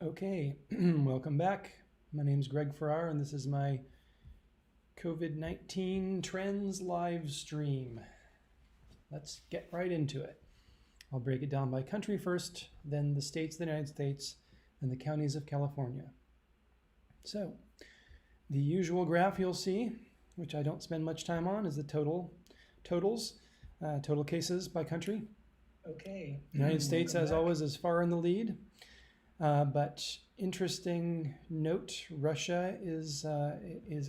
Okay, welcome back. My name is Greg Farrar, and this is my COVID-19 Trends live stream. Let's get right into it. I'll break it down by country first, then the states of the United States, and the counties of California. So, the usual graph you'll see, which I don't spend much time on, is the total cases by country. Okay, United States, as always, is far in the lead. But interesting note, Russia is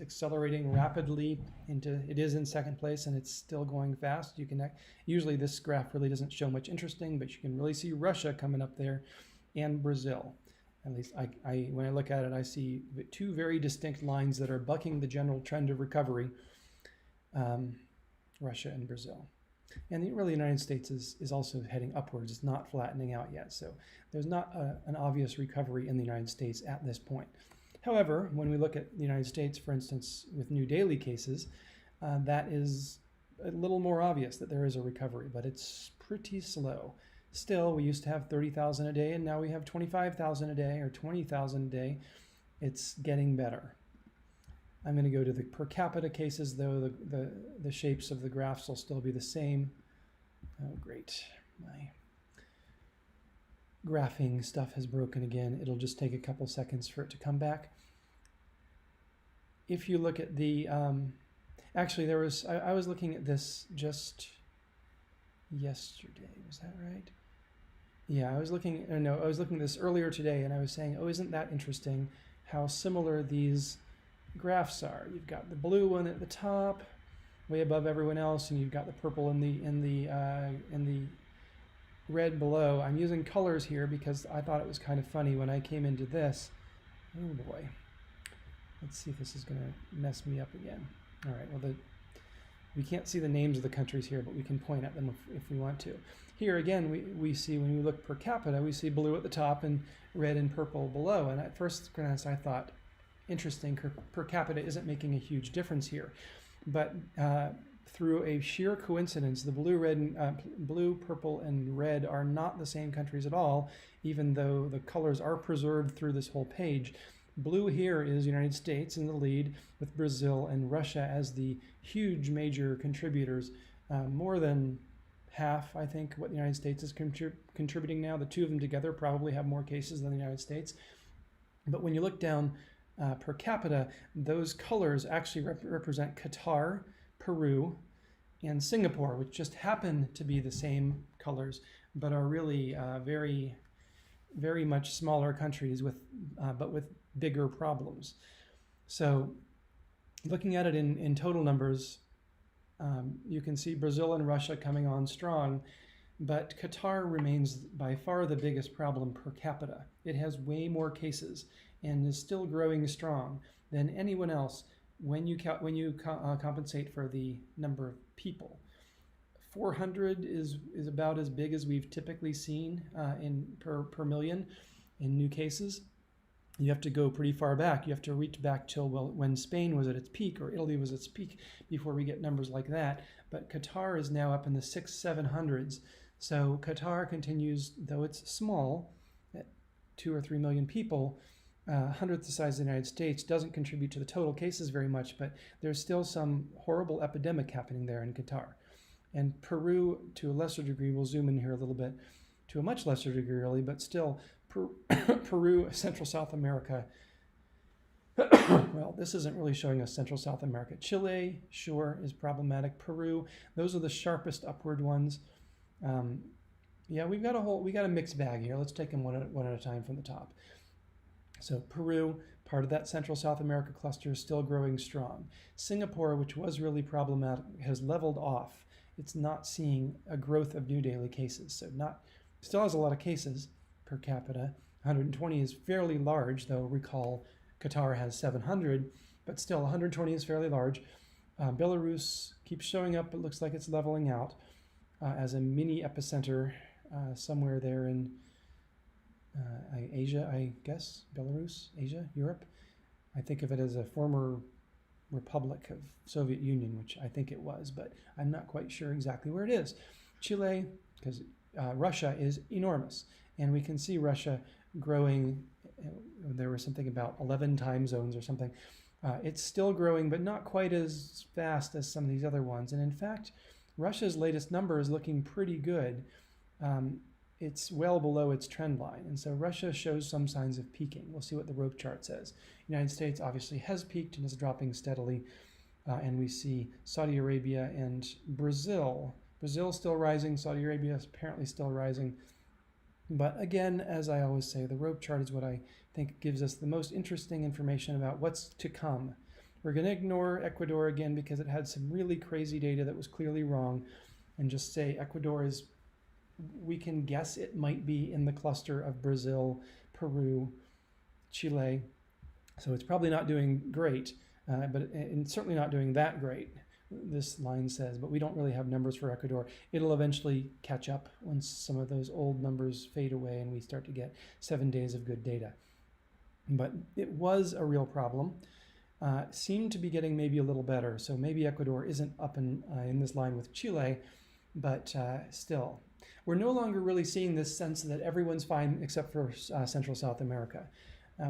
accelerating rapidly it is in second place, and it's still going fast. You can usually this graph really doesn't show much interesting, but you can really see Russia coming up there, and Brazil. At least when I look at it, I see two very distinct lines that are bucking the general trend of recovery. Russia and Brazil. And really, the United States is also heading upwards. It's not flattening out yet. So there's not an obvious recovery in the United States at this point. However, when we look at the United States, for instance, with new daily cases, that is a little more obvious that there is a recovery, but it's pretty slow. Still, we used to have 30,000 a day, and now we have 25,000 a day or 20,000 a day. It's getting better. I'm going to go to the per capita cases, though the shapes of the graphs will still be the same. Oh, great. My graphing stuff has broken again. It'll just take a couple seconds for it to come back. If you look at the, actually I was looking at this just yesterday. Was that right? Yeah, I was looking at this earlier today, and I was saying, oh, isn't that interesting how similar these graphs are. You've got the blue one at the top, way above everyone else, and you've got the purple in the red below. I'm using colors here because I thought it was kind of funny when I came into this. Oh boy. Let's see if this is going to mess me up again. All right, well, we can't see the names of the countries here, but we can point at them if we want to. Here again, we see when we look per capita, we see blue at the top and red and purple below. And at first glance, I thought, interesting, per capita isn't making a huge difference here, but through a sheer coincidence, the blue, purple, and red are not the same countries at all, even though the colors are preserved through this whole page. Blue here is United States in the lead, with Brazil and Russia as the huge major contributors, more than half, I think, what the United States is contributing now. The two of them together probably have more cases than the United States. But when you look down per capita, those colors actually represent Qatar, Peru, and Singapore, which just happen to be the same colors, but are really very, very much smaller countries but with bigger problems. So looking at it in total numbers, you can see Brazil and Russia coming on strong, but Qatar remains by far the biggest problem per capita. It has way more cases and is still growing strong than anyone else when you compensate for the number of people. 400 is about as big as we've typically seen per million in new cases. You have to go pretty far back. You have to reach back till when Spain was at its peak or Italy was at its peak before we get numbers like that. But Qatar is now up in the 600-700s. So Qatar continues, though it's small, at 2 or 3 million people, hundredth the size of the United States, doesn't contribute to the total cases very much, but there's still some horrible epidemic happening there in Qatar. And Peru, to a lesser degree, we'll zoom in here a little bit, to a much lesser degree really, but still, Peru, Central South America. Well, this isn't really showing us Central South America. Chile, sure, is problematic. Peru, those are the sharpest upward ones. Yeah, we got a mixed bag here. Let's take them one at a time from the top. So Peru, part of that Central South America cluster, is still growing strong. Singapore, which was really problematic, has leveled off. It's not seeing a growth of new daily cases. So still has a lot of cases per capita. 120 is fairly large, though recall Qatar has 700, but still 120 is fairly large. Belarus keeps showing up, but looks like it's leveling out as a mini epicenter somewhere there in Asia, I guess. Belarus, Asia, Europe. I think of it as a former republic of Soviet Union, which I think it was, but I'm not quite sure exactly where it is. Chile, because Russia is enormous, and we can see Russia growing there was something about 11 time zones or something. It's still growing, but not quite as fast as some of these other ones. And in fact, Russia's latest number is looking pretty good. It's well below its trend line. And so Russia shows some signs of peaking. We'll see what the rope chart says. United States obviously has peaked and is dropping steadily. And we see Saudi Arabia and Brazil. Brazil still rising. Saudi Arabia is apparently still rising. But again, as I always say, the rope chart is what I think gives us the most interesting information about what's to come. We're going to ignore Ecuador again because it had some really crazy data that was clearly wrong, and just say Ecuador is, we can guess it might be in the cluster of Brazil, Peru, Chile. So it's probably not doing great, but it's certainly not doing that great, this line says, but we don't really have numbers for Ecuador. It'll eventually catch up once some of those old numbers fade away and we start to get 7 days of good data. But it was a real problem. Seemed to be getting maybe a little better. So maybe Ecuador isn't up in this line with Chile, but still. We're no longer really seeing this sense that everyone's fine except for Central South America.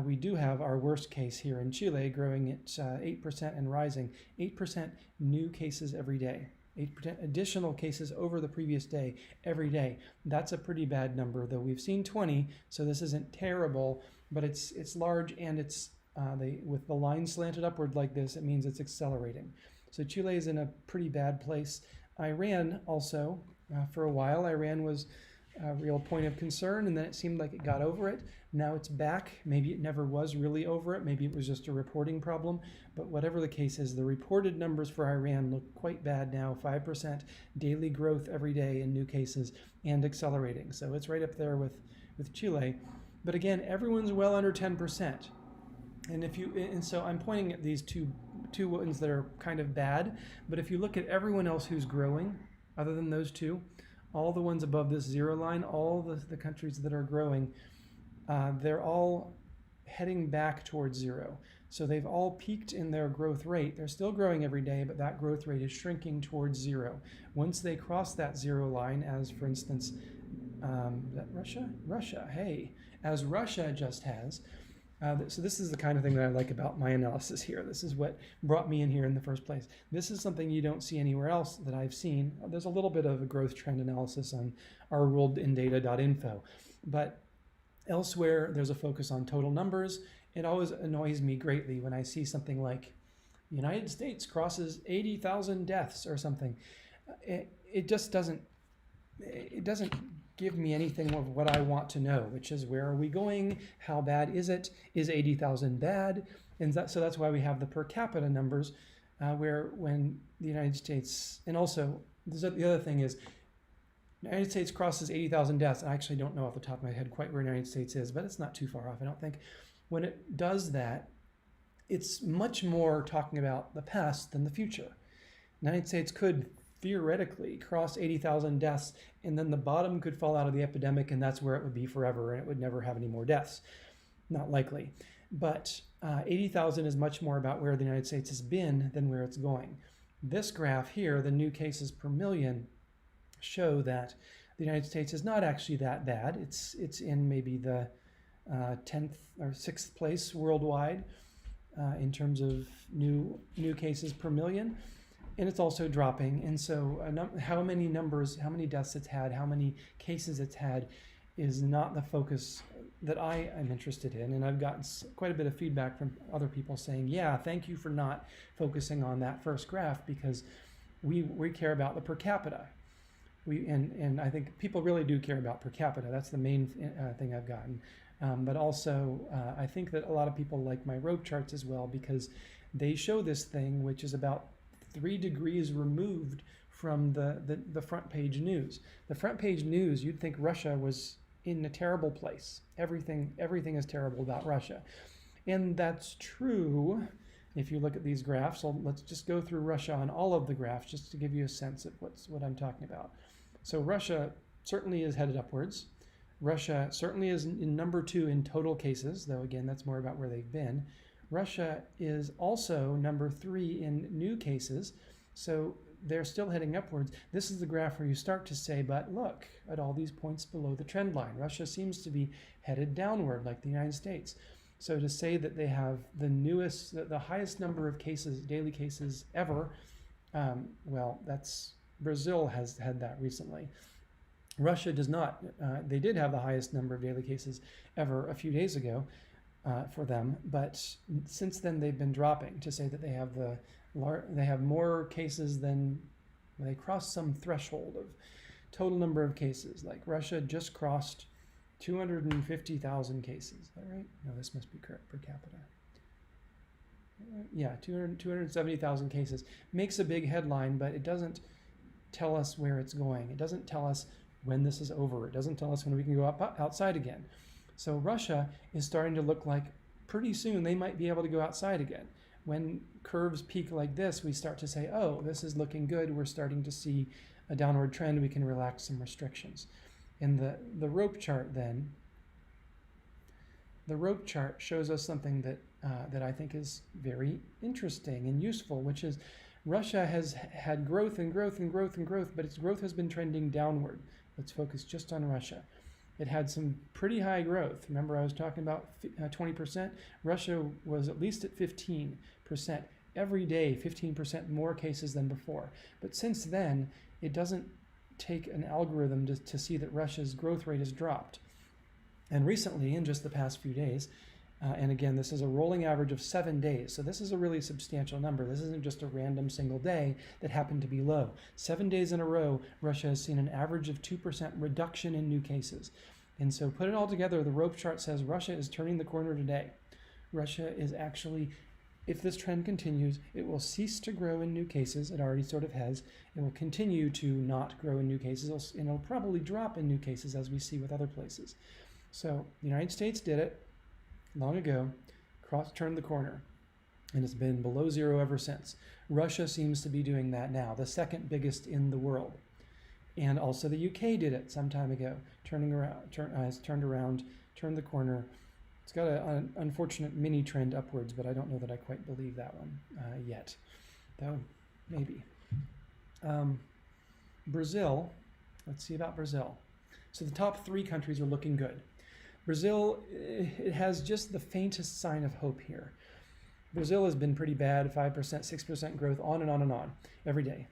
We do have our worst case here in Chile growing at 8% and rising. 8% new cases every day. 8% additional cases over the previous day every day. That's a pretty bad number, though we've seen 20, so this isn't terrible, but it's large, and it's with the line slanted upward like this, it means it's accelerating. So Chile is in a pretty bad place. Iran also, for a while, Iran was a real point of concern, and then it seemed like it got over it. Now it's back. Maybe it never was really over it. Maybe it was just a reporting problem. But whatever the case is, the reported numbers for Iran look quite bad now. 5% daily growth every day in new cases and accelerating. So it's right up there with Chile. But again, everyone's well under 10%. And so I'm pointing at these two ones that are kind of bad. But if you look at everyone else who's growing, other than those two, all the ones above this zero line, all the countries that are growing, they're all heading back towards zero. So they've all peaked in their growth rate. They're still growing every day, but that growth rate is shrinking towards zero. Once they cross that zero line, as for instance, is that Russia? Russia, hey, as Russia just has. So this is the kind of thing that I like about my analysis here. This is what brought me in here in the first place. This is something you don't see anywhere else that I've seen. There's a little bit of a growth trend analysis on ourworldindata.info, but elsewhere there's a focus on total numbers. It always annoys me greatly when I see something like United States crosses 80,000 deaths or something. It just doesn't give me anything of what I want to know, which is, where are we going? How bad is it? Is 80,000 bad? And so that's why we have the per capita numbers, where when the United States, and also the other thing is, the United States crosses 80,000 deaths. I actually don't know off the top of my head quite where the United States is, but it's not too far off, I don't think. When it does that, it's much more talking about the past than the future. The United States could theoretically cross 80,000 deaths, and then the bottom could fall out of the epidemic, and that's where it would be forever, and it would never have any more deaths. Not likely. But 80,000 is much more about where the United States has been than where it's going. This graph here, the new cases per million, show that the United States is not actually that bad. It's in maybe the 10th or 6th place worldwide in terms of new cases per million. And it's also dropping. And so how many deaths it's had, how many cases it's had, is not the focus that I am interested in. And I've gotten quite a bit of feedback from other people saying, yeah, thank you for not focusing on that first graph, because we care about the per capita. And I think people really do care about per capita. That's the main thing I've gotten. But also, I think that a lot of people like my rope charts as well, because they show this thing, which is about 3 degrees removed from the front page news. The front page news, you'd think Russia was in a terrible place. Everything is terrible about Russia. And that's true if you look at these graphs. So let's just go through Russia on all of the graphs just to give you a sense of what I'm talking about. So Russia certainly is headed upwards. Russia certainly is in number 2 in total cases, though again, that's more about where they've been. Russia is also number 3 in new cases. So they're still heading upwards. This is the graph where you start to say, but look at all these points below the trend line. Russia seems to be headed downward like the United States. So to say that they have the highest number of cases, daily cases ever, well, Brazil has had that recently. Russia does not. They did have the highest number of daily cases ever a few days ago for them, but since then they've been dropping to say that they have more cases than they crossed some threshold of total number of cases. Like Russia just crossed 250,000 cases. Is that right? No, this must be correct per capita. Yeah, 270,000 cases. Makes a big headline, but it doesn't tell us where it's going. It doesn't tell us when this is over. It doesn't tell us when we can go outside again. So Russia is starting to look like pretty soon they might be able to go outside again. When curves peak like this, we start to say, oh, this is looking good. We're starting to see a downward trend. We can relax some restrictions. And the rope chart then, the rope chart shows us something that I think is very interesting and useful, which is Russia has had growth and growth and growth and growth, but its growth has been trending downward. Let's focus just on Russia. It had some pretty high growth. Remember I was talking about 20%? Russia was at least at 15%. Every day, 15% more cases than before. But since then, it doesn't take an algorithm to see that Russia's growth rate has dropped. And recently, in just the past few days, and again, this is a rolling average of 7 days, so this is a really substantial number. This isn't just a random single day that happened to be low. 7 days in a row, Russia has seen an average of 2% reduction in new cases. And so put it all together, the rope chart says Russia is turning the corner today. Russia is actually, if this trend continues, it will cease to grow in new cases. It already sort of has. It will continue to not grow in new cases, and it'll probably drop in new cases as we see with other places. So the United States did it long ago, turned the corner, and it's been below zero ever since. Russia seems to be doing that now, the second biggest in the world. And also the UK did it some time ago, turned the corner. It's got an unfortunate mini trend upwards, but I don't know that I quite believe that one yet, though maybe. Brazil, let's see about Brazil. So the top 3 countries are looking good. Brazil, it has just the faintest sign of hope here. Brazil has been pretty bad, 5%, 6% growth, on and on and on, every day.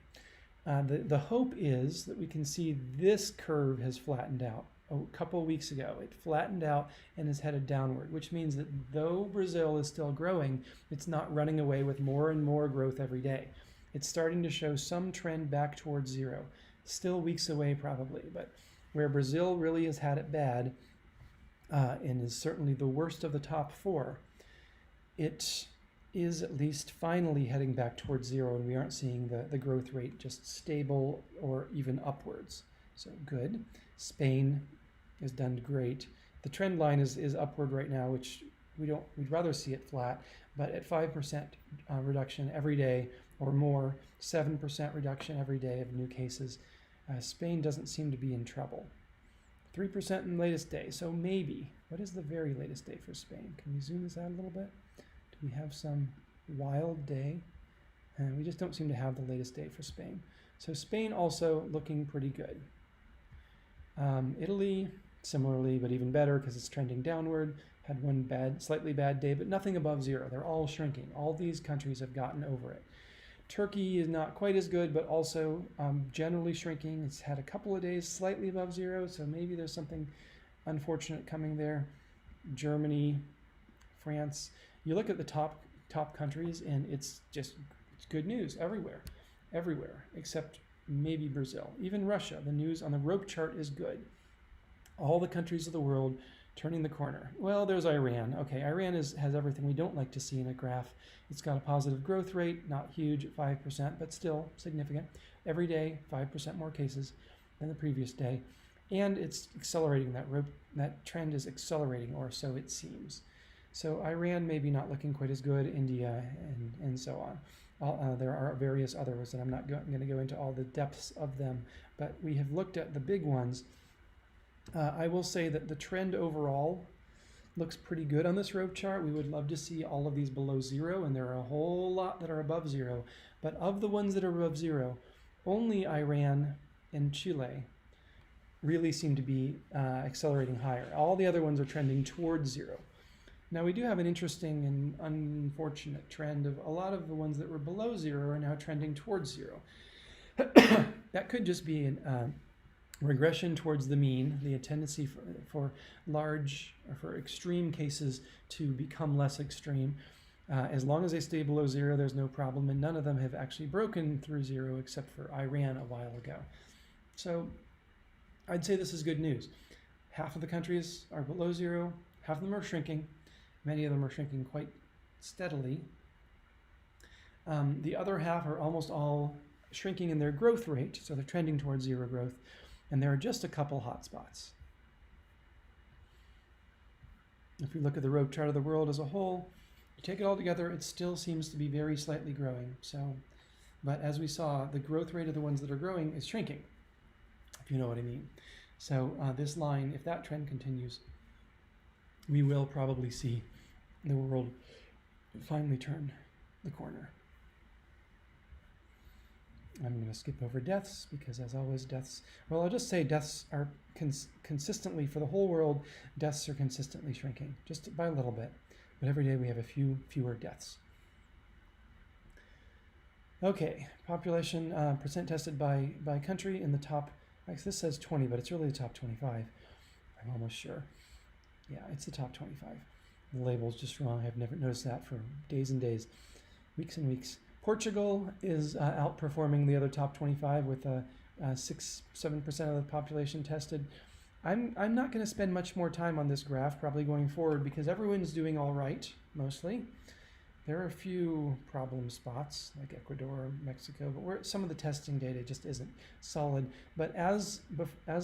The hope is that we can see this curve has flattened out. A couple of weeks ago, it flattened out and is headed downward, which means that though Brazil is still growing, it's not running away with more and more growth every day. It's starting to show some trend back towards zero. Still weeks away probably, but where Brazil really has had it bad, and is certainly the worst of the top 4, it is at least finally heading back towards zero, and we aren't seeing the growth rate just stable or even upwards. So good. Spain has done great. The trend line is upward right now, which we'd rather see it flat, but at 5% reduction every day or more, 7% reduction every day of new cases, Spain doesn't seem to be in trouble. 3% in the latest day, so maybe. What is the very latest day for Spain? Can we zoom this out a little bit? Do we have some wild day? And we just don't seem to have the latest day for Spain. So Spain also looking pretty good. Italy, similarly, but even better because it's trending downward. Had one slightly bad day, but nothing above zero. They're all shrinking. All these countries have gotten over it. Turkey is not quite as good, but also generally shrinking. It's had a couple of days slightly above zero, so maybe there's something unfortunate coming there. Germany, France. You look at the top countries, and it's good news everywhere, except maybe Brazil. Even Russia, the news on the rope chart is good. All the countries of the world turning the corner. Well, there's Iran. Okay, Iran has everything we don't like to see in a graph. It's got a positive growth rate, not huge at 5%, but still significant. Every day, 5% more cases than the previous day. And it's accelerating. That trend is accelerating, or so it seems. So Iran maybe not looking quite as good, India, and so on. There are various others, and I'm not going to go into all the depths of them, but we have looked at the big ones. I will say that the trend overall looks pretty good on this rope chart. We would love to see all of these below zero, and there are a whole lot that are above zero. But of the ones that are above zero, only Iran and Chile really seem to be accelerating higher. All the other ones are trending towards zero. Now we do have an interesting and unfortunate trend of a lot of the ones that were below zero are now trending towards zero. That could just be a regression towards the mean, the tendency for large or for extreme cases to become less extreme. As long as they stay below zero, there's no problem, and none of them have actually broken through zero except for Iran a while ago. So I'd say this is good news. Half of the countries are below zero, half of them are shrinking. Many of them are shrinking quite steadily. The other half are almost all shrinking in their growth rate, so they're trending towards zero growth, and there are just a couple hotspots. If you look at the rogue chart of the world as a whole, you take it all together, it still seems to be very slightly growing. So, but as we saw, the growth rate of the ones that are growing is shrinking, if you know what I mean. So this line, if that trend continues, we will probably see the world finally turn the corner. I'm going to skip over deaths because, as always, well, I'll just say deaths are consistently, for the whole world, deaths are consistently shrinking, just by a little bit. But every day we have a few fewer deaths. Okay, population percent tested by country in the top, this says 20, but it's really the top 25. I'm almost sure. Yeah, it's the top 25. The label's just wrong. I've never noticed that for days and days, weeks and weeks. Portugal is outperforming the other top 25 with 6-7% of the population tested. I'm not going to spend much more time on this graph probably going forward because everyone's doing all right, mostly. There are a few problem spots like Ecuador, Mexico, but where some of the testing data just isn't solid. But as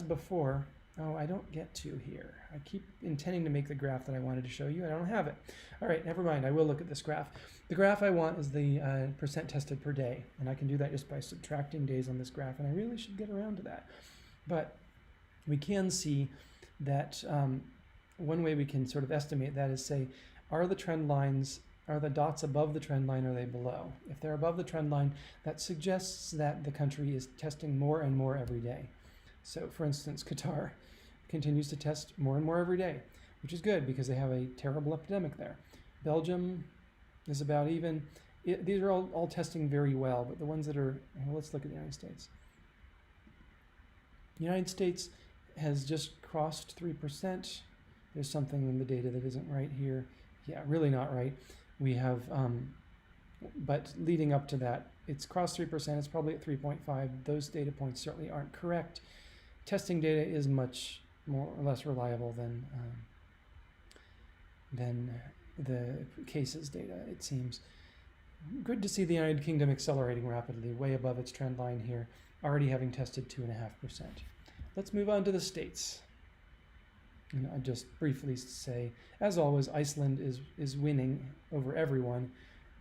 before, oh, I don't get to here. I keep intending to make the graph that I wanted to show you. I don't have it. All right, never mind. I will look at this graph. The graph I want is the percent tested per day, and I can do that just by subtracting days on this graph, and I really should get around to that. But we can see that one way we can sort of estimate that is say, are the trend lines, are the dots above the trend line, are they below? If they're above the trend line, that suggests that the country is testing more and more every day. So for instance, Qatar continues to test more and more every day, which is good because they have a terrible epidemic there. Belgium is about even. These are all testing very well, but the ones that are, well, let's look at the United States. The United States has just crossed 3%. There's something in the data that isn't right here. Yeah, really not right. We have, but leading up to that, it's crossed 3%. It's probably at 3.5. Those data points certainly aren't correct. Testing data is much more or less reliable than the cases data, it seems. Good to see the United Kingdom accelerating rapidly, way above its trend line here, already having tested 2.5%. Let's move on to the states. And I'll just briefly say, as always, Iceland is winning over everyone.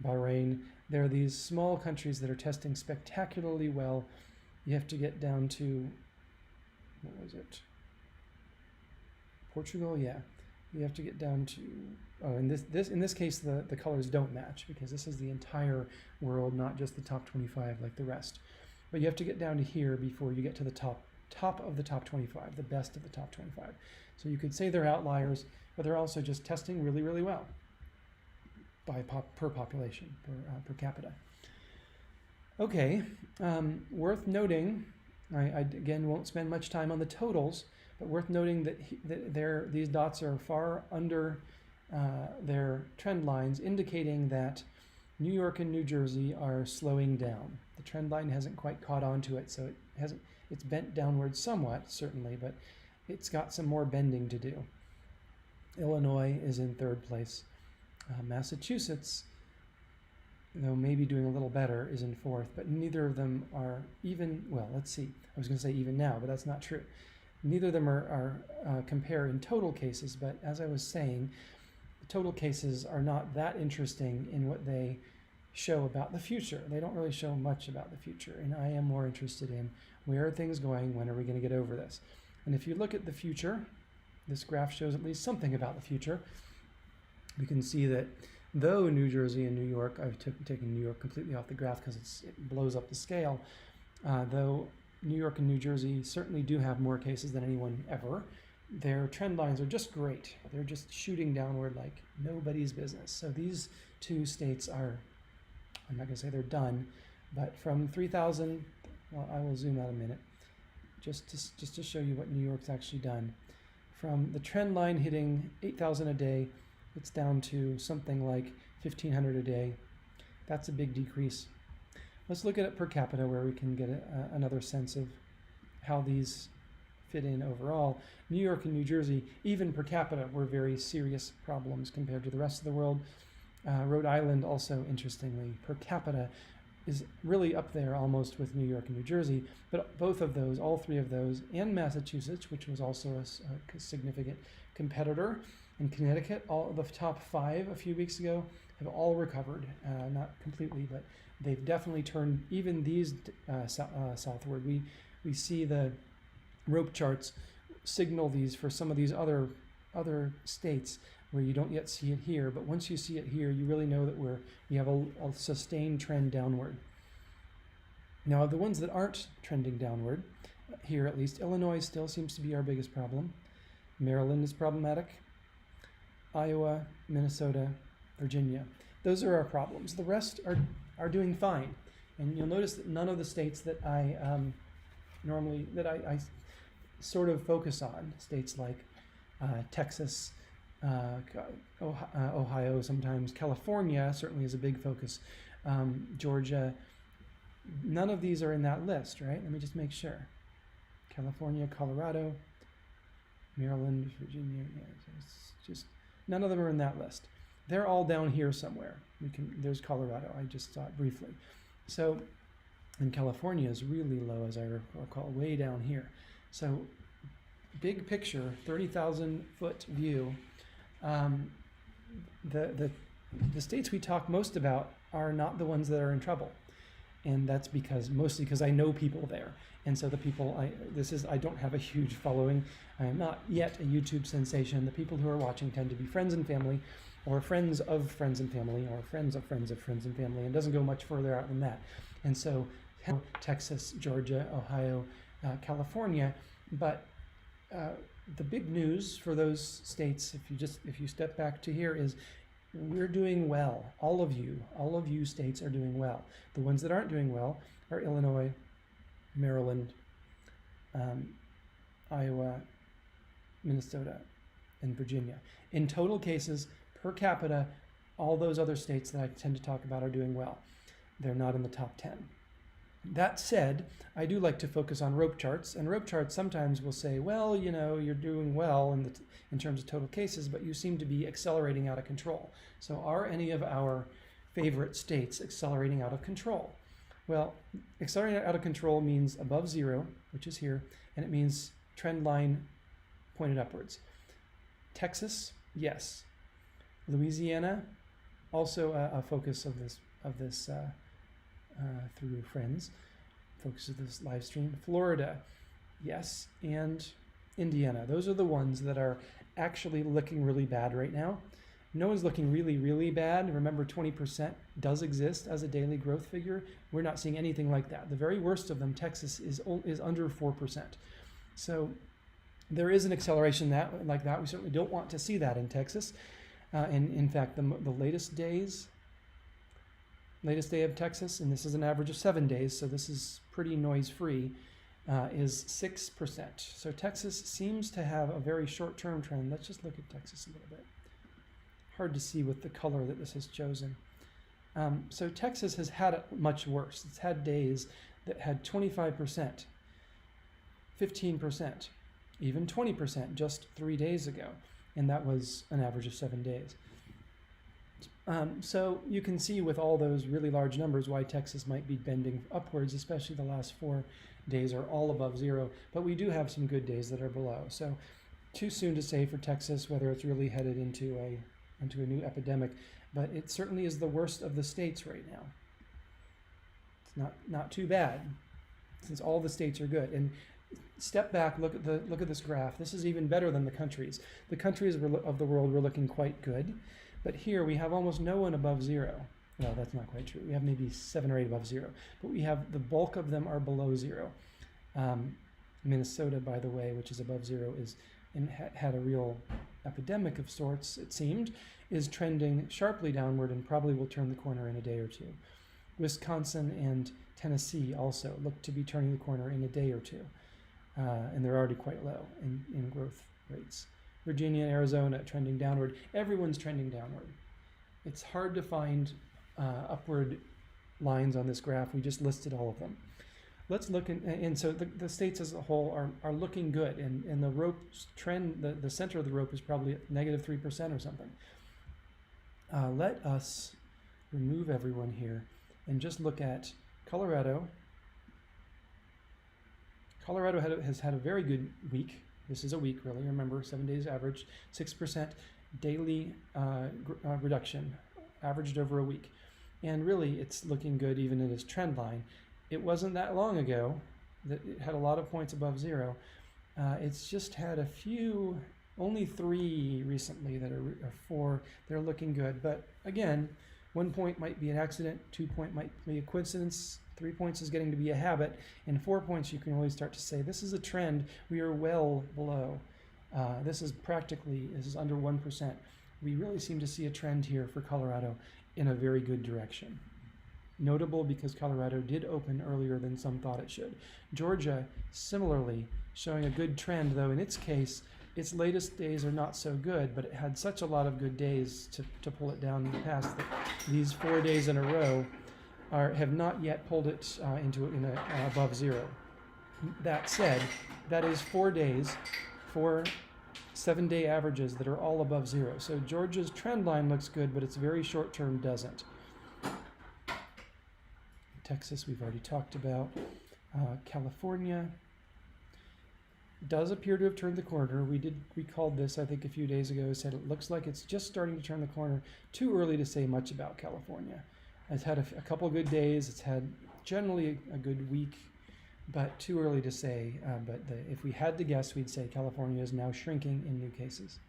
Bahrain, there are these small countries that are testing spectacularly well. You have to get down to, what was it? Portugal, yeah. You have to get down to, oh, in this case, the colors don't match because this is the entire world, not just the top 25 like the rest. But you have to get down to here before you get to the top of the top 25, the best of the top 25. So you could say they're outliers, but they're also just testing really, really well by per population, per capita. Okay, worth noting, I again won't spend much time on the totals, but worth noting that these dots are far under their trend lines, indicating that New York and New Jersey are slowing down. The trend line hasn't quite caught on to it, so it's bent downwards somewhat, certainly, but it's got some more bending to do. Illinois is in third place. Massachusetts, though maybe doing a little better, is in fourth, but neither of them are even, well, let's see. I was going to say even now, but that's not true. Neither of them are compare in total cases, but as I was saying, the total cases are not that interesting in what they show about the future. They don't really show much about the future, and I am more interested in where are things going, when are we going to get over this? And if you look at the future, this graph shows at least something about the future. You can see that though New Jersey and New York, I've taken New York completely off the graph because it blows up the scale, though New York and New Jersey certainly do have more cases than anyone ever. Their trend lines are just great. They're just shooting downward like nobody's business. So these two states are, I'm not going to say they're done, but from 3,000, well, I will zoom out a minute, just to show you what New York's actually done. From the trend line hitting 8,000 a day, it's down to something like 1,500 a day. That's a big decrease. Let's look at it per capita where we can get another sense of how these fit in overall. New York and New Jersey, even per capita, were very serious problems compared to the rest of the world. Rhode Island also, interestingly, per capita is really up there almost with New York and New Jersey, but both of those, all three of those, and Massachusetts, which was also a significant competitor, and Connecticut, all the top 5 a few weeks ago, have all recovered, not completely, but they've definitely turned even these southward. We see the rope charts signal these for some of these other states where you don't yet see it here, but once you see it here, you really know that we have a sustained trend downward. Now, the ones that aren't trending downward, here at least, Illinois still seems to be our biggest problem. Maryland is problematic. Iowa, Minnesota, Virginia. Those are our problems. The rest are doing fine. And you'll notice that none of the states that I I sort of focus on, states like Texas, Ohio, sometimes California certainly is a big focus, Georgia, none of these are in that list, right? Let me just make sure. California, Colorado, Maryland, Virginia, yeah, it's just none of them are in that list. They're all down here somewhere. There's Colorado, I just saw it briefly. So, and California is really low, as I recall, way down here. So, big picture, 30,000 foot view. The states we talk most about are not the ones that are in trouble, and that's mostly because I know people there, and so the people I don't have a huge following. I am not yet a YouTube sensation. The people who are watching tend to be friends and family, or friends of friends and family, or friends of friends of friends and family, and doesn't go much further out than that. And so, Texas, Georgia, Ohio, California, but the big news for those states, if you step back to here, is we're doing well. All of you states are doing well. The ones that aren't doing well are Illinois, Maryland, Iowa, Minnesota, and Virginia. In total cases, per capita, all those other states that I tend to talk about are doing well. They're not in the top 10. That said, I do like to focus on rope charts, and rope charts sometimes will say, well, you know, you're doing well in terms of total cases, but you seem to be accelerating out of control. So are any of our favorite states accelerating out of control? Well, accelerating out of control means above 0, which is here, and it means trend line pointed upwards. Texas, yes. Louisiana, also a focus of this through friends, focus of this live stream. Florida, yes, and Indiana. Those are the ones that are actually looking really bad right now. No one's looking really, really bad. Remember, 20% does exist as a daily growth figure. We're not seeing anything like that. The very worst of them, Texas, is under 4%. So there is an acceleration like that. We certainly don't want to see that in Texas. And in fact, the latest day of Texas, and this is an average of 7 days, so this is pretty noise-free, is 6%. So Texas seems to have a very short-term trend. Let's just look at Texas a little bit. Hard to see with the color that this has chosen. So Texas has had it much worse. It's had days that had 25%, 15%, even 20% just 3 days ago, and that was an average of 7 days. So you can see with all those really large numbers why Texas might be bending upwards, especially the last 4 days are all above 0, but we do have some good days that are below. So too soon to say for Texas whether it's really headed into a new epidemic, but it certainly is the worst of the states right now. It's not too bad, since all the states are good. And step back, look at this graph. This is even better than the countries. The countries of the world were looking quite good, but here we have almost no one above 0. well, that's not quite true. We have maybe 7 or 8 above zero, but we have the bulk of them are below zero. Minnesota, by the way, which is above zero, had a real epidemic of sorts, it seemed, is trending sharply downward and probably will turn the corner in a day or two. Wisconsin and Tennessee also look to be turning the corner in a day or two, and they're already quite low in growth rates. Virginia and Arizona trending downward. Everyone's trending downward. It's hard to find upward lines on this graph. We just listed all of them. Let's look, and so the states as a whole are looking good, and the rope trend, the center of the rope is probably at -3% or something. Let us remove everyone here and just look at Colorado. Colorado has had a very good week. This is a week, really. Remember, 7 days average, 6% daily reduction, averaged over a week. And really, it's looking good even in its trend line. It wasn't that long ago that it had a lot of points above zero. It's just had a few, only 3 recently that are 4. They're looking good. But again, 1 point might be an accident, 2 point might be a coincidence, 3 points is getting to be a habit, and 4 points you can really start to say, this is a trend, we are well below. This is under 1%. We really seem to see a trend here for Colorado in a very good direction. Notable because Colorado did open earlier than some thought it should. Georgia, similarly, showing a good trend, though in its case, its latest days are not so good, but it had such a lot of good days to pull it down in the past that these 4 days in a row have not yet pulled it above zero. That said, that is 4 days, 4 7-day averages that are all above zero. So Georgia's trend line looks good, but its very short term doesn't. Texas, we've already talked about. California does appear to have turned the corner. We called this, I think, a few days ago, said it looks like it's just starting to turn the corner. Too early to say much about California. It's had a couple good days. It's had generally a good week, but too early to say. If we had to guess, we'd say California is now shrinking in new cases.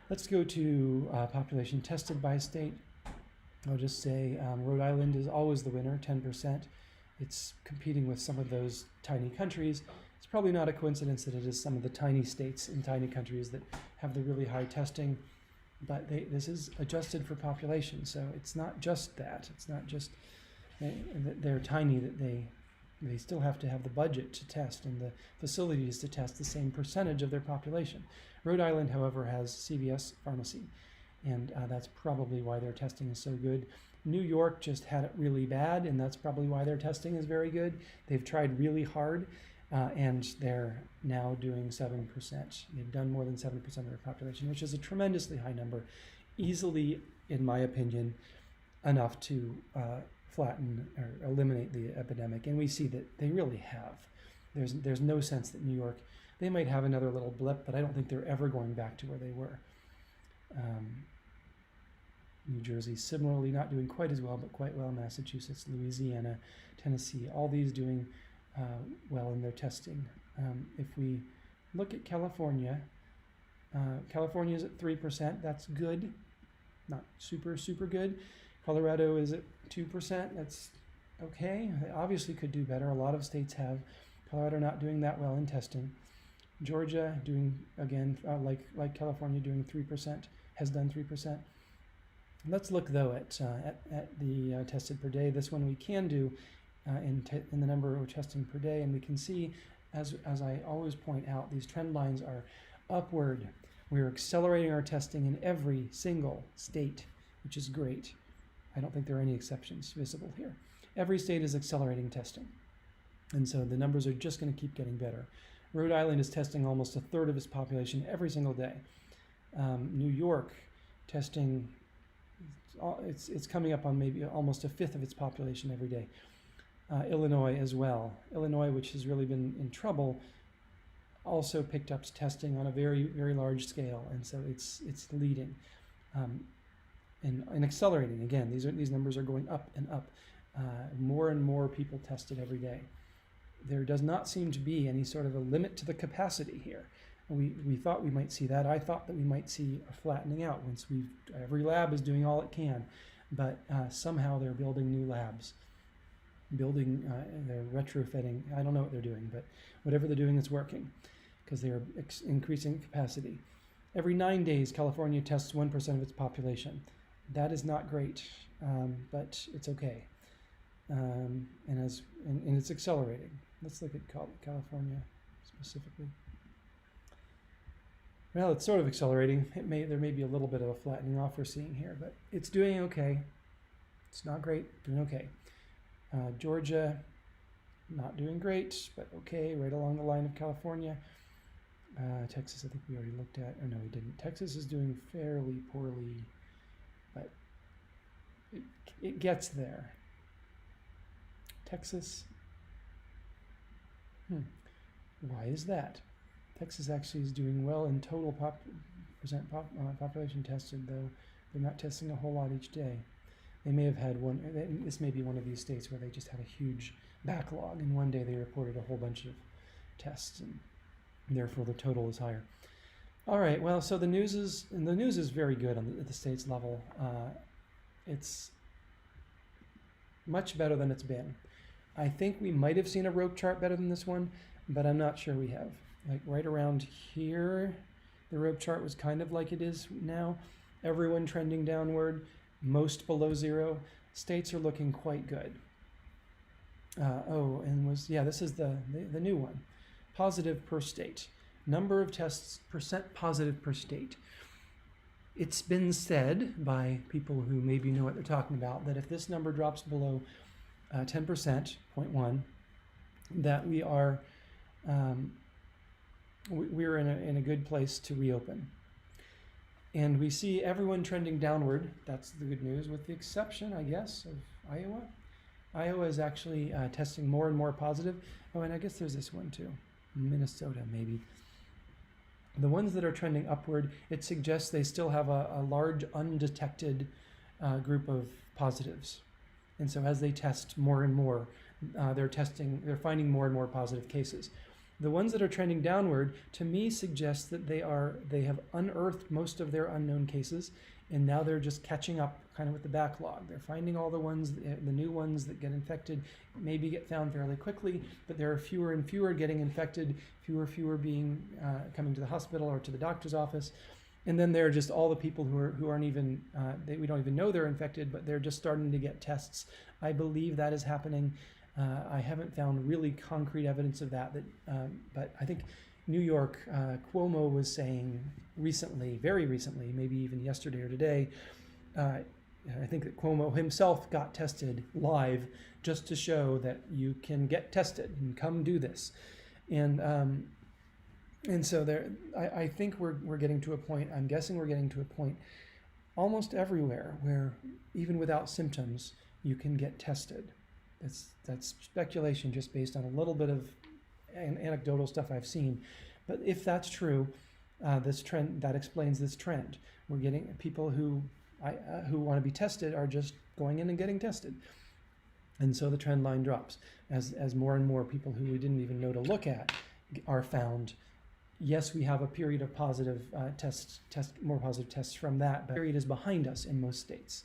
Let's go to population tested by state. I'll just say Rhode Island is always the winner, 10%. It's competing with some of those tiny countries. It's probably not a coincidence that it is some of the tiny states in tiny countries that have the really high testing, but this is adjusted for population, so it's not just that. It's not just they're tiny, that they still have to have the budget to test and the facilities to test the same percentage of their population. Rhode Island, however, has CVS pharmacy, and that's probably why their testing is so good. New York just had it really bad, and that's probably why their testing is very good. They've tried really hard, and they're now doing 7%. They've done more than 7% of their population, which is a tremendously high number. Easily, in my opinion, enough to flatten or eliminate the epidemic, and we see that they really have. There's no sense that New York, they might have another little blip, but I don't think they're ever going back to where they were. New Jersey similarly not doing quite as well, but quite well. Massachusetts, Louisiana, Tennessee, all these doing well in their testing. If we look at California, California is at 3%. That's good, not super good. Colorado is at 2%. That's okay. They obviously could do better. A lot of states have. Colorado not doing that well in testing. Georgia doing, again, like California, doing 3%, has done 3%. Let's look, though, at the tested per day. This one we can do in the number we're testing per day, and we can see, as I always point out, these trend lines are upward. We're accelerating our testing in every single state, which is great. I don't think there are any exceptions visible here. Every state is accelerating testing, and so the numbers are just going to keep getting better. Rhode Island is testing almost a third of its population every single day. New York testing, it's coming up on maybe almost a fifth of its population every day. Illinois as well. Illinois, which has really been in trouble, also picked up testing on a very, very large scale, and so it's leading and accelerating. Again, these numbers are going up and up. More and more people tested every day. There does not seem to be any sort of a limit to the capacity here. We thought we might see that. I thought that we might see a flattening out once every lab is doing all it can. but somehow they're building new labs, they're retrofitting. I don't know what they're doing, but whatever they're doing is working because they are increasing capacity. Every 9 days, California tests 1% of its population. That is not great, but it's okay. And it's accelerating. Let's look at California specifically. Well, it's sort of accelerating. There may be a little bit of a flattening off we're seeing here, but it's doing okay. It's not great, doing okay. Georgia, not doing great, but okay, right along the line of California. Texas, I think we already looked at. Oh no, we didn't. Texas is doing fairly poorly, but it gets there. Texas. Why is that? Texas actually is doing well in total population tested, though they're not testing a whole lot each day. They may have had one. This may be one of these states where they just had a huge backlog, and one day they reported a whole bunch of tests, and therefore the total is higher. All right. Well, so the news is very good at the state's level. It's much better than it's been. I think we might have seen a rope chart better than this one, but I'm not sure we have. Like right around here, the rope chart was kind of like it is now. Everyone trending downward, most below zero. States are looking quite good. This is the new one. Positive per state. Number of tests, percent positive per state. It's been said by people who maybe know what they're talking about that if this number drops below 10%, 0.1, that we're in a good place to reopen. And we see everyone trending downward. That's the good news, with the exception, I guess, of Iowa. Iowa is actually testing more and more positive. Oh, and I guess there's this one too. Minnesota, maybe. The ones that are trending upward, it suggests they still have a large undetected group of positives. And so as they test more and more, they're finding more and more positive cases. The ones that are trending downward, to me, suggest that they have unearthed most of their unknown cases, and now they're just catching up kind of with the backlog. They're finding all the new ones that get infected, maybe get found fairly quickly, but there are fewer and fewer getting infected, fewer being coming to the hospital or to the doctor's office. And then there are just all the people who aren't even, we don't even know they're infected, but they're just starting to get tests. I believe that is happening. I haven't found really concrete evidence of that, but I think New York, Cuomo was saying recently, very recently, maybe even yesterday or today, I think that Cuomo himself got tested live just to show that you can get tested and come do this. And so I think we're getting to a point, I'm guessing we're getting to a point almost everywhere where even without symptoms, you can get tested. That's speculation just based on a little bit of anecdotal stuff I've seen. But if that's true, this trend, that explains this trend. We're getting people who want to be tested are just going in and getting tested. And so the trend line drops as more and more people who we didn't even know to look at are found. Yes, we have a period of positive more positive tests from that, but the period is behind us in most states.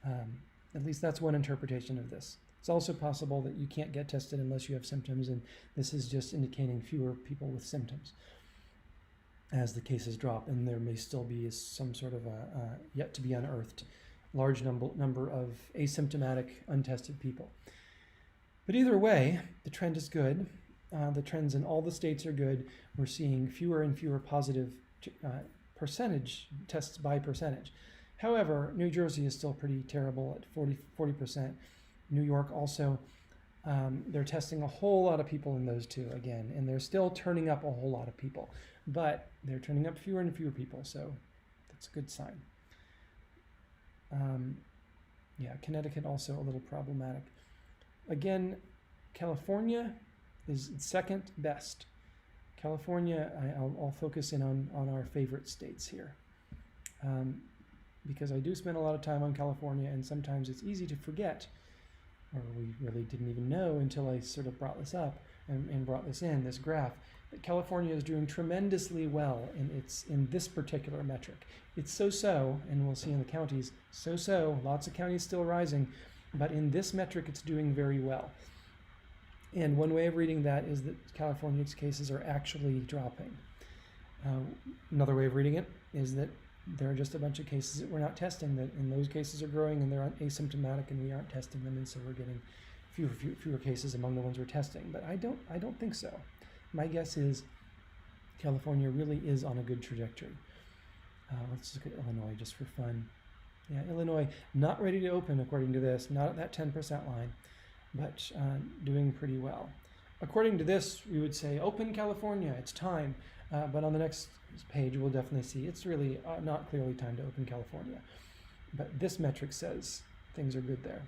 At least that's one interpretation of this. It's also possible that you can't get tested unless you have symptoms, and this is just indicating fewer people with symptoms as the cases drop, and there may still be some sort of a yet to be unearthed large number of asymptomatic, untested people. But either way, the trend is good. The trends in all the states are good. We're seeing fewer and fewer positive percentage tests by percentage. However, New Jersey is still pretty terrible at 40%. New York also, they're testing a whole lot of people in those two again, and they're still turning up a whole lot of people, but they're turning up fewer and fewer people, so that's a good sign. Connecticut also a little problematic. Again, California is second best. California, I'll focus in on our favorite states here, because I do spend a lot of time on California, and sometimes it's easy to forget, or we really didn't even know until I sort of brought this up and brought this graph, California is doing tremendously well in this particular metric. It's so-so, and we'll see in the counties, so-so, lots of counties still rising, but in this metric it's doing very well. And one way of reading that is that California's cases are actually dropping. Another way of reading it is that there are just a bunch of cases that we're not testing, that in those cases are growing and they're asymptomatic and we aren't testing them, and so we're getting fewer cases among the ones we're testing. But I don't think so. My guess is California really is on a good trajectory. Let's look at Illinois just for fun. Yeah, Illinois not ready to open according to this, not at that 10% line, but doing pretty well. According to this, we would say open California, it's time. But on the next page, we'll definitely see it's really not clearly time to open California. But this metric says things are good there.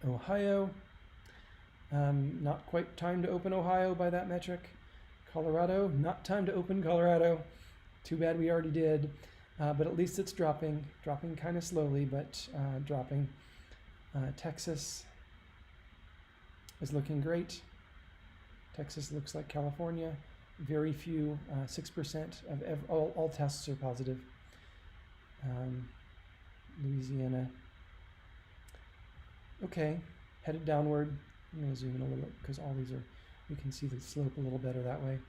Ohio, not quite time to open Ohio by that metric. Colorado, not time to open Colorado. Too bad we already did. But at least it's dropping kind of slowly, but dropping. Texas is looking great. Texas looks like California. Very few, 6% of all tests are positive. Louisiana. Okay, headed downward. I'm going to zoom in a little bit because all these are, you can see the slope a little better that way.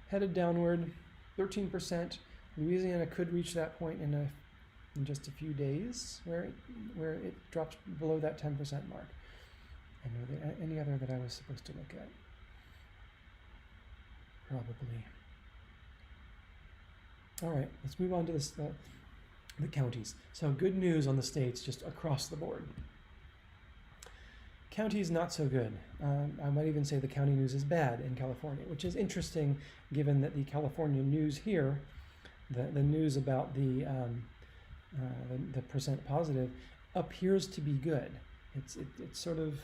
Headed downward, 13%. Louisiana could reach that point in just a few days where it drops below that 10% mark. And are there any other that I was supposed to look at? Probably. All right, let's move on to this, the counties. So good news on the states just across the board. Counties not so good. I might even say the county news is bad in California, which is interesting given that the California news here, the news about the percent positive appears to be good. It sort of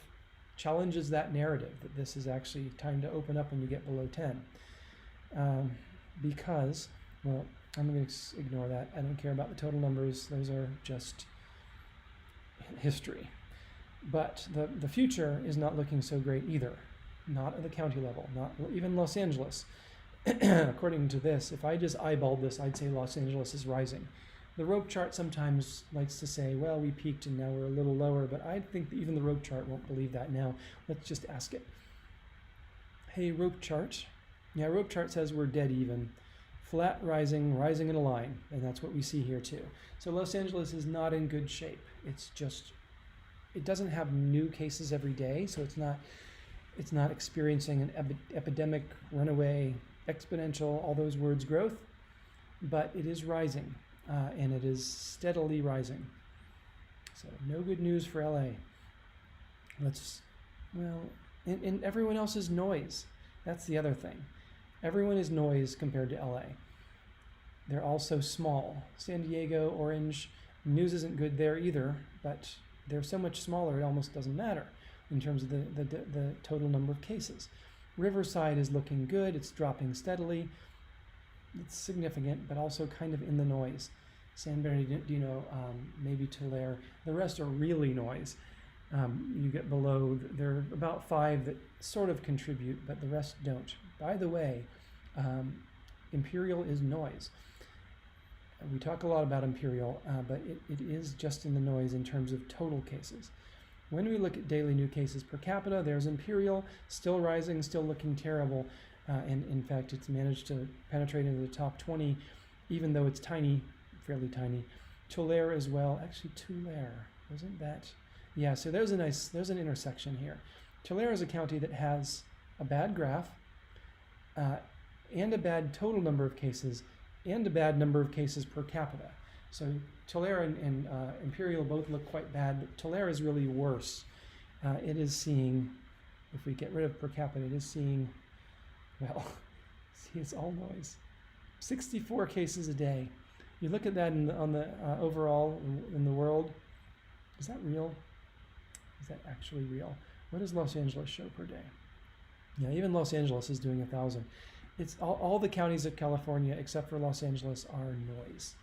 challenges that narrative that this is actually time to open up when you get below 10. Because, well, I'm going to ignore that. I don't care about the total numbers. Those are just history. But the future is not looking so great either. Not at the county level, not even Los Angeles. According to this, if I just eyeballed this, I'd say Los Angeles is rising. The rope chart sometimes likes to say, well, we peaked and now we're a little lower, but I think that even the rope chart won't believe that now. Let's just ask it. Hey, rope chart. Yeah, rope chart says we're dead even. Flat rising, rising in a line, and that's what we see here too. So Los Angeles is not in good shape. It's just, it doesn't have new cases every day, so it's not experiencing an epidemic, runaway, exponential, all those words growth, but it is rising, and it is steadily rising. So no good news for LA. And everyone else is noise. That's the other thing. Everyone is noise compared to LA. They're all so small. San Diego, Orange, news isn't good there either, but they're so much smaller it almost doesn't matter in terms of the total number of cases. Riverside is looking good. It's dropping steadily. It's significant, but also kind of in the noise. San Bernardino, maybe Tulare. The rest are really noise. You get below, there are about 5 that sort of contribute, but the rest don't. By the way, Imperial is noise. We talk a lot about Imperial, but it is just in the noise in terms of total cases. When we look at daily new cases per capita, there's Imperial, still rising, still looking terrible, and in fact, it's managed to penetrate into the top 20, even though it's tiny, fairly tiny. Tulare as well. Actually, Tulare, wasn't that? Yeah, so there's an intersection here. Tulare is a county that has a bad graph, and a bad total number of cases, and a bad number of cases per capita. So Tulare and Imperial both look quite bad, but Tulare is really worse. It is seeing, if we get rid of per capita, it is seeing, well, see, it's all noise. 64 cases a day. You look at that on the overall in the world. Is that real? Is that actually real? What does Los Angeles show per day? Yeah, even Los Angeles is doing 1,000. It's all the counties of California except for Los Angeles are noise.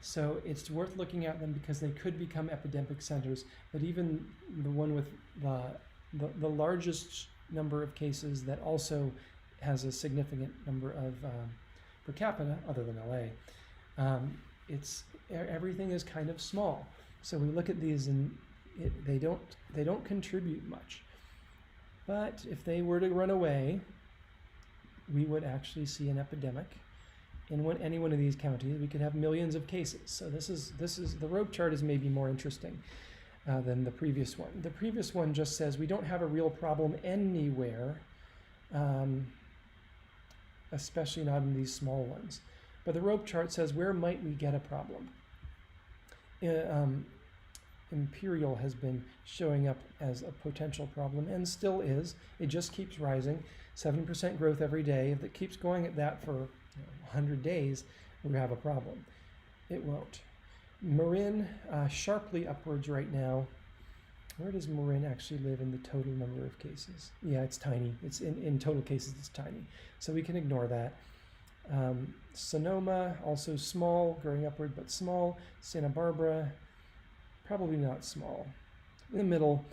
So it's worth looking at them because they could become epidemic centers. But even the one with the largest number of cases that also has a significant number of per capita, other than LA. Everything is kind of small. So we look at these and they don't contribute much. But if they were to run away, we would actually see an epidemic in any one of these counties. We could have millions of cases. So this is the rope chart is maybe more interesting than the previous one. The previous one just says we don't have a real problem anywhere, especially not in these small ones. But the rope chart says where might we get a problem? Imperial has been showing up as a potential problem and still is. It just keeps rising. 7% growth every day. If it keeps going at that for 100 days, we have a problem. It won't. Marin, sharply upwards right now. Where does Marin actually live in the total number of cases? Yeah, it's tiny. It's in total cases, it's tiny. So we can ignore that. Sonoma, also small, growing upward, but small. Santa Barbara, probably not small. In the middle,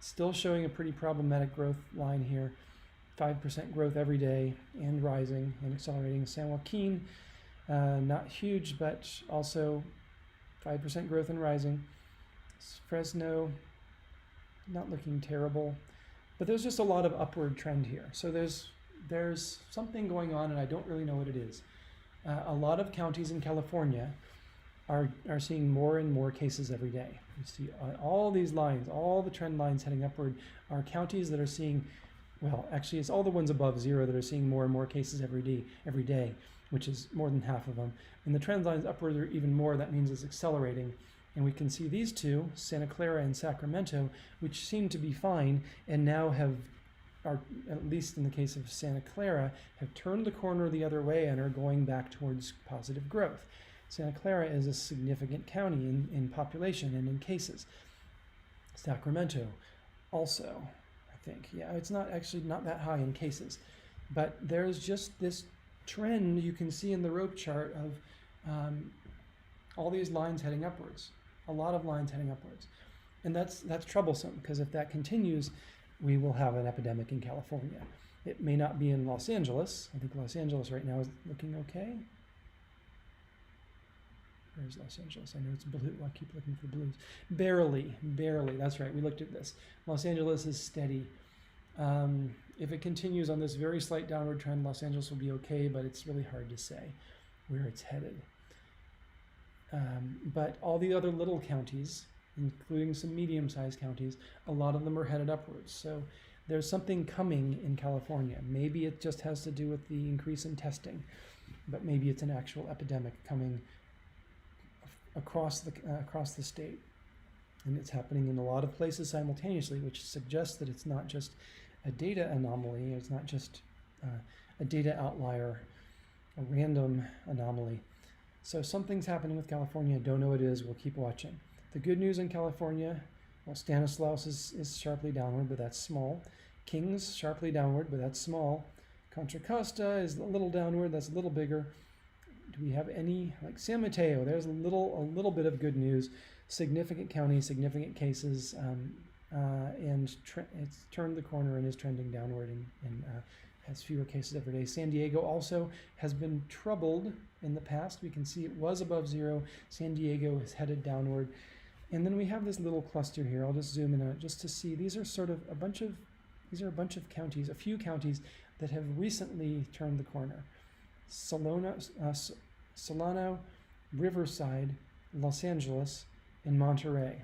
still showing a pretty problematic growth line here. 5% growth every day and rising and accelerating. San Joaquin, not huge, but also 5% growth and rising. Fresno, not looking terrible, but there's just a lot of upward trend here. So there's something going on, and I don't really know what it is. A lot of counties in California are seeing more and more cases every day. You see all these lines, all the trend lines heading upward are counties that are seeing, well, actually it's all the ones above zero that are seeing more and more cases every day, which is more than half of them. And the trend lines upward are even more. That means it's accelerating. And we can see these two, Santa Clara and Sacramento, which seem to be fine and now are, at least in the case of Santa Clara, have turned the corner the other way and are going back towards positive growth. Santa Clara is a significant county in population and in cases. Sacramento also, I think. Yeah, it's not that high in cases. But there's just this trend you can see in the rope chart of all these lines heading upwards. A lot of lines heading upwards. And that's troublesome, because if that continues, we will have an epidemic in California. It may not be in Los Angeles. I think Los Angeles right now is looking okay. Where's Los Angeles? I know it's blue. I keep looking for blues. Barely. That's right. We looked at this. Los Angeles is steady. If it continues on this very slight downward trend, Los Angeles will be okay, but it's really hard to say where it's headed. But all the other little counties, including some medium-sized counties, a lot of them are headed upwards. So there's something coming in California. Maybe it just has to do with the increase in testing, but maybe it's an actual epidemic coming across the state. And it's happening in a lot of places simultaneously, which suggests that it's not just a data anomaly, it's not just a data outlier, a random anomaly. So something's happening with California. Don't know what it is. We'll keep watching. The good news in California, well, Stanislaus is sharply downward, but that's small. Kings, sharply downward, but that's small. Contra Costa is a little downward. That's a little bigger. Do we have any, like San Mateo? There's a little bit of good news. Significant county, significant cases, and it's turned the corner and is trending downward and has fewer cases every day. San Diego also has been troubled in the past. We can see it was above zero. San Diego is headed downward. And then we have this little cluster here. I'll just zoom in on it just to see. These are a bunch of counties, a few counties that have recently turned the corner. Solano, Riverside, Los Angeles, and Monterey.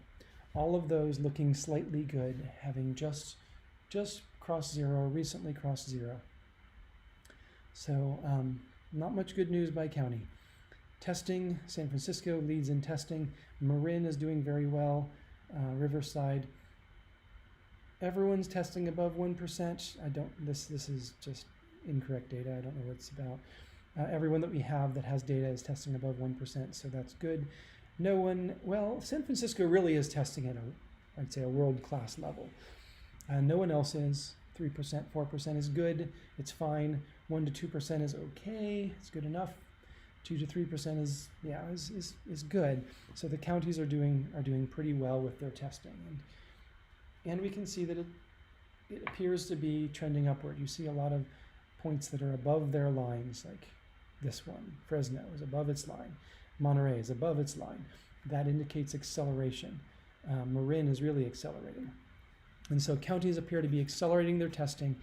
All of those looking slightly good, having just crossed zero, recently crossed zero. So not much good news by county. Testing, San Francisco leads in testing. Marin is doing very well. Riverside. Everyone's testing above 1%. This is just incorrect data. I don't know what it's about. Everyone that we have that has data is testing above 1%, so that's good. No one, well, San Francisco really is testing at I'd say a world-class level. No one else is. 3%, 4% is good. It's fine. 1 to 2% is okay. It's good enough. 2 to 3% is good. So the counties are doing pretty well with their testing, and we can see that it appears to be trending upward. You see a lot of points that are above their lines, like this one, Fresno is above its line, Monterey is above its line. That indicates acceleration. Marin is really accelerating. And so counties appear to be accelerating their testing.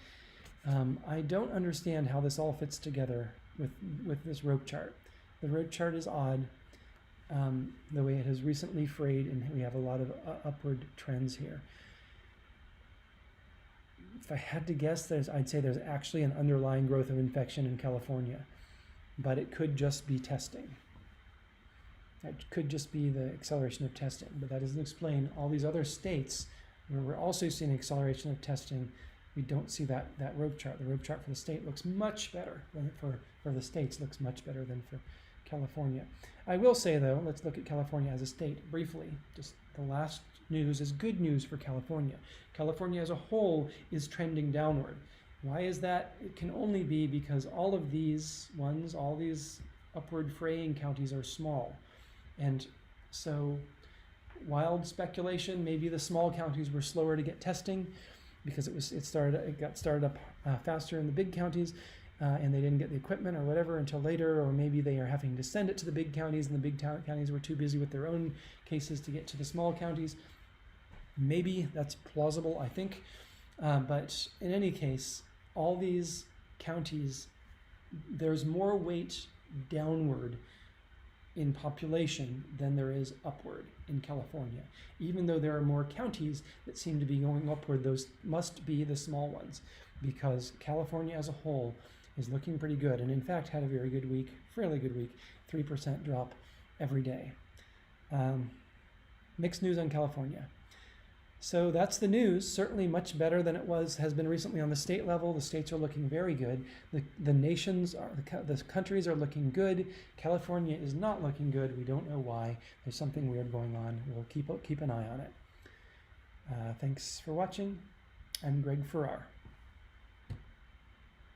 I don't understand how this all fits together with this rope chart. The rope chart is odd, the way it has recently frayed, and we have a lot of upward trends here. If I had to guess, I'd say there's actually an underlying growth of infection in California, but it could just be testing. It could just be the acceleration of testing, but that doesn't explain all these other states where we're also seeing acceleration of testing. We don't see that rope chart. The rope chart for the state looks much better than for the states, looks much better than for California. I will say though, let's look at California as a state briefly. Just the last news is good news for California. California as a whole is trending downward. Why is that? It can only be because all of these ones, all these upward fraying counties are small. And so wild speculation, maybe the small counties were slower to get testing because it got started up faster in the big counties, and they didn't get the equipment or whatever until later, or maybe they are having to send it to the big counties and the big counties were too busy with their own cases to get to the small counties. Maybe that's plausible, I think. But in any case, all these counties, there's more weight downward in population than there is upward in California. Even though there are more counties that seem to be going upward, those must be the small ones, because California as a whole is looking pretty good, and in fact had a very good week, fairly good week, 3% drop every day. Mixed news on California. So that's the news, certainly much better than it has been recently on the state level. The states are looking very good. The countries are looking good. California is not looking good. We don't know why. There's something weird going on. We'll keep an eye on it. Thanks for watching. I'm Greg Farrar.